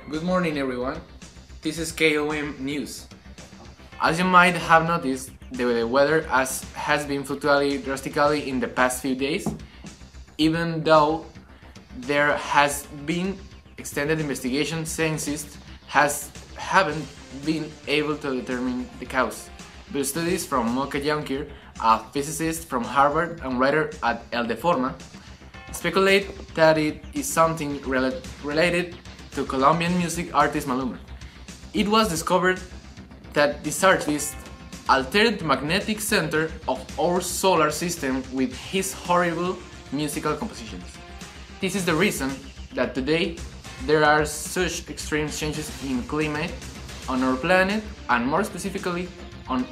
Good morning, everyone. This is KOM News. As you might have noticed, the weather has been fluctuating drastically in the past few days, even though there has been extended investigation. Scientists haven't been able to determine the cause. But studies from Mocha Jankir, a physicist from Harvard and writer at El Deforma, speculate that it is something related to Colombian music artist Maluma. It was discovered that this artist altered the magnetic center of our solar system with his horrible musical compositions. This is the reason that today there are such extreme changes in climate on our planet and more specifically on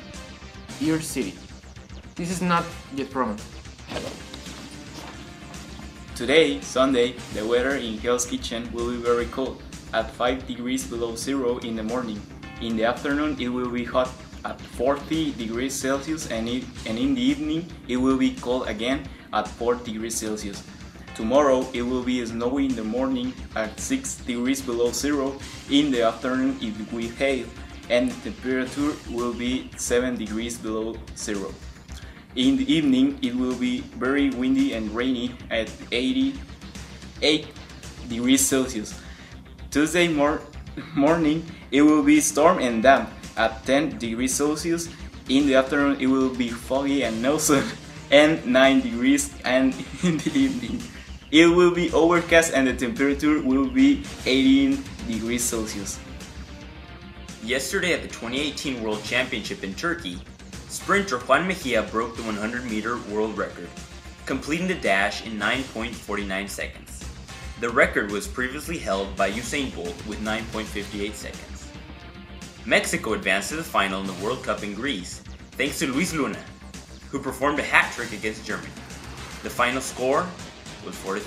your city. This is not yet proven. Today, Sunday, the weather in Hell's Kitchen will be very cold, at 5 degrees below zero in the morning. In the afternoon, it will be hot at 40 degrees Celsius, and in the evening, it will be cold again at 4 degrees Celsius. Tomorrow, it will be snowy in the morning at 6 degrees below zero. In the afternoon, it will hail, and the temperature will be 7 degrees below zero. In the evening, it will be very windy and rainy at 88 degrees Celsius. Tuesday morning, it will be storm and damp at 10 degrees Celsius. In the afternoon, it will be foggy and no sun, and 9 degrees, and in the evening, it will be overcast and the temperature will be 18 degrees Celsius. Yesterday at the 2018 World Championship in Turkey, sprinter Juan Mejia broke the 100-meter world record, completing the dash in 9.49 seconds. The record was previously held by Usain Bolt with 9.58 seconds. Mexico advanced to the final in the World Cup in Greece thanks to Luis Luna, who performed a hat-trick against Germany. The final score was 4-3.